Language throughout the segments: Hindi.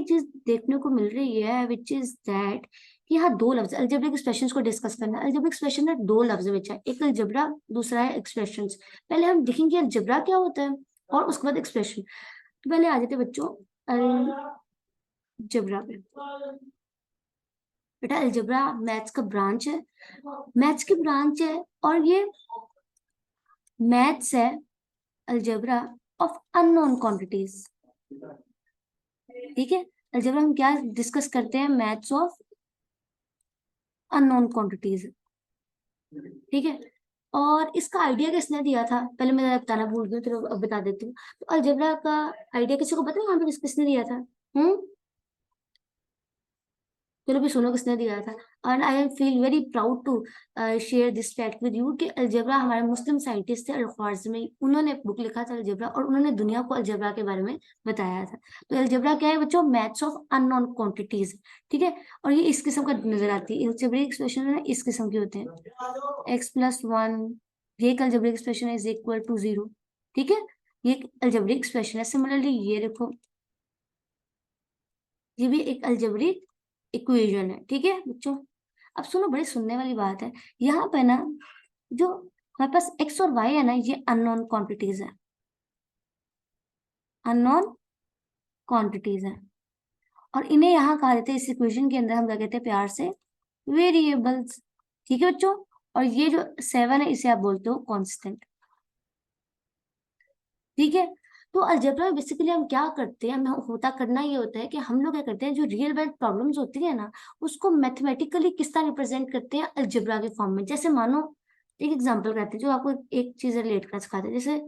चीज देखने को मिल रही है विच इज दैट कि यहाँ दो लफ्ज अलजेब्रिक एक्सप्रेशंस को डिस्कस करना है। अलजेब्रिक एक्सप्रेशन में दो लफ्ज बचा है, एक अलजेब्रा, दूसरा है एक्सप्रेशंस। पहले हम देखेंगे अलजेब्रा क्या होता है और उसके बाद एक्सप्रेशन। तो पहले आ जाते हैं बच्चों अलजेब्रा पे। बेटा अलजेब्रा मैथ्स का ब्रांच है, मैथ्स की ब्रांच है, और ये मैथ्स है अलजेब्रा ऑफ अननोन क्वांटिटीज। ठीक है, अलजेब्रा हम क्या डिस्कस करते हैं, मैथ्स ऑफ अननोन क्वांटिटीज। ठीक है, और इसका आइडिया किसने दिया था, पहले मैं जरा बताना भूल गई तो अब बता देती हूँ। तो अलजेब्रा का आइडिया किसी को पता है यहाँ पे किसने दिया था? चलो भी सुनो किसने दिया था। And I feel very proud to share this fact with you कि अलजेब्रा हमारे मुस्लिम साइंटिस्ट थे अल-ख्वारिज़मी, उन्होंने बुक लिखा था अलजेब्रा, और उन्होंने दुनिया को अलजेब्रा के बारे में बताया था। तो अलजेब्रा क्या है बच्चों, मैथ्स ऑफ अननोन क्वांटिटीज। ठीक है, और ये इस किस्म का नजर आती है, अलजेब्रिक एक्सप्रेशन है इस किस्म के होते हैं, x+1, ये एक अलजेब्रिक एक्सप्रेशन है, इज इक्वल टू 0। ठीक है, ये एक अलजेब्रिक एक्सप्रेशन है। सिमिलरली ये देखो, ये भी एक अलजेब्रिक इक्वेशन है। ठीक है बच्चों, अब सुनो, बड़ी सुनने वाली बात है यहाँ पे ना, जो हमारे पास x और y है ना, ये अननोन क्वांटिटीज है, अननोन क्वांटिटीज है, और इन्हें यहाँ कहा जाता है, इस इक्वेशन के अंदर हम क्या कहते हैं प्यार से, वेरिएबल्स। ठीक है बच्चों, और ये जो 7 है इसे आप बोलते हो कांस्टेंट। ठीक है, तो अलजेब्रा में बेसिकली हम क्या करते हैं, हमें होता करना ये होता है कि हम लोग क्या करते हैं, जो रियल वर्ल्ड प्रॉब्लम्स होती है ना, उसको मैथमेटिकली किस तरह रिप्रेजेंट करते हैं अलजेब्रा के फॉर्म में। जैसे मानो एक एग्जांपल करते हैं जो आपको एक चीज रिलेट कर सिखाते हैं। जैसे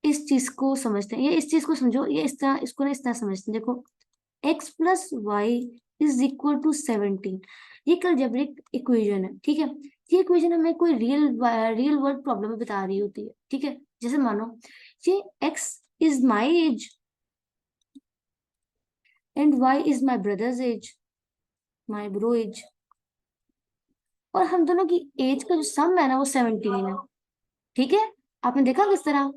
इस चीज को समझते हैं, ये इस चीज को समझो, ये इस तरह, इसको ना इस तरह समझते हैं। देखो, x+y इज इक्वल टू 17, ये एक अलजेब्रिक इक्वेशन है। ठीक है, ये इक्वेशन हमें कोई रियल वर्ल्ड प्रॉब्लम बता रही होती है। ठीक है, जैसे मानो ये x is my age and y is my brother's age, my bro age, और हम दोनों की एज का जो सम है ना वो 17 है। ठीक है, आपने देखा किस तरह,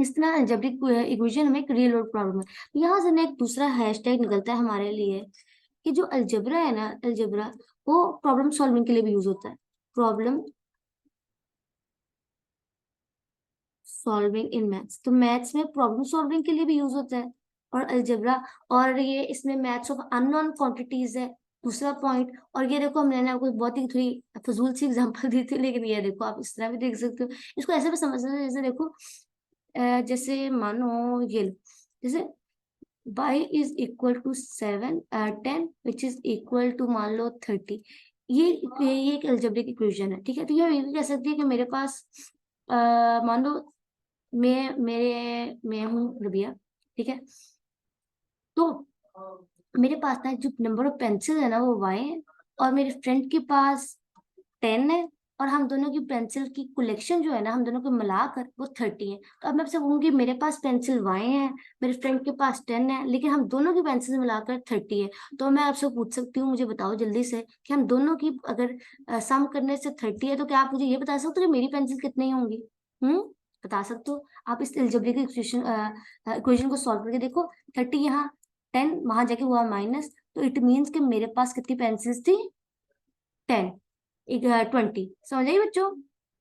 इस तरह अलजेब्रिक इक्वेशन में एक रियल वर्ल्ड प्रॉब्लम है। तो यहाँ से ना एक दूसरा हैशटैग निकलता है हमारे लिए कि जो अलजेब्रा है ना, अलजेब्रा वो प्रॉब्लम सॉल्विंग के लिए भी यूज होता है, प्रॉब्लम सॉल्विंग इन मैथ्स। तो मैथ्स में प्रॉब्लम सॉल्विंग के लिए भी यूज होता है, और अलजेब्रा, और ये इसमें मैथ्स ऑफ अननोन क्वांटिटीज है दूसरा पॉइंट। और ये देखो, हमने ना आपको बहुत ही थोड़ी फजूल सी एग्जांपल दी थी, लेकिन ये देखो आप इस तरह भी देख सकते हो, इसको ऐसे भी समझ सकते हो। जैसे देखो, जैसे मानो ये लो, जैसे y is equal to 10 which is equal to मान लो 30, ये एक अलजेब्रिक इक्वेशन है। ठीक है, तो ये भी कह सकती है कि मेरे पास मान लो मैं हूँ रबिया। ठीक है, तो मेरे पास ना जो नंबर ऑफ पेंसिल है ना वो y है, और मेरे फ्रेंड के पास 10 है, और हम दोनों की पेंसिल की कलेक्शन जो है ना, हम दोनों को मिलाकर वो 30 है। तो अब मैं आपसे कहूंगी मेरे पास पेंसिल y है, मेरे फ्रेंड के पास 10 है, लेकिन हम दोनों की पेंसिल मिलाकर 30 है। तो मैं आपसे पूछ सकती हूँ, मुझे बताओ जल्दी से कि हम दोनों की अगर सम करने से 30 है, तो क्या आप मुझे ये बता सकते हो कि मेरी पेंसिल कितनी होंगी? हम्म, बता सकते हो आप इस अलजेब्रिक इक्वेशन को सॉल्व करके देखो। 30 यहाँ, 10 वहां जाके हुआ माइनस, तो इट मीन्स कि मेरे पास कितनी पेंसिल्स थी? 10, 20। समझ आई बच्चों,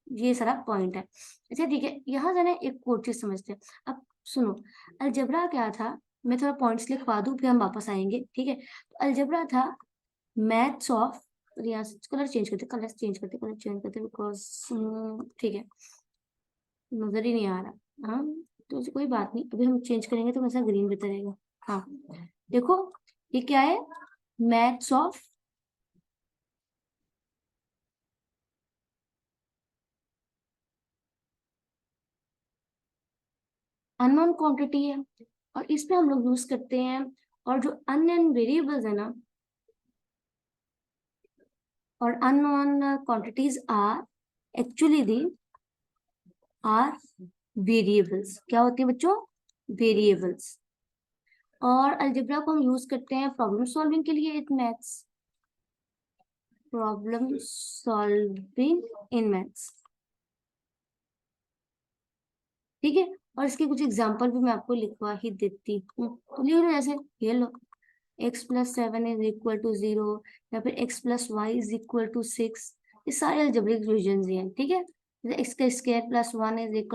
ये सारा पॉइंट है। अच्छा ठीक है, यहाँ से ना एक और चीज समझते हैं। अब सुनो, अलजेब्रा क्या था, मैं थोड़ा पॉइंट्स लिखवा दूं फिर हम वापस आएंगे। ठीक है, तो अलजेब्रा था मैथ्स ऑफ, यहाँ से कलर चेंज करते, कलर चेंज करते बिकॉज, ठीक है, नजर ही नहीं आ रहा। हाँ, तो ऐसी कोई बात नहीं, अभी हम चेंज करेंगे तो वैसा ग्रीन बेहतर रहेगा। हाँ देखो, ये क्या है, मैथ्स ऑफ अननोन क्वांटिटी है, और इसमें हम लोग यूज करते हैं, और जो अननोन वेरिएबल्स है ना, और unknown quantities are actually they are variables. क्या होती है बच्चों? वेरिएबल्स। और अलजेब्रा को हम यूज करते हैं प्रॉब्लम सॉल्विंग के लिए in maths, problem solving in maths. ठीक है, और इसके कुछ एग्जाम्पल भी मैं आपको लिखवा ही देती हूँ। तो लिख लो, जैसे ये लो, x+7 इज इक्वल टू 0, या फिर x+y इज इक्वल टू 6। ये सारे अलजेब्रिक रिलेशंस हैं, ठीक है। जैसे x² + 1 इज इक्वल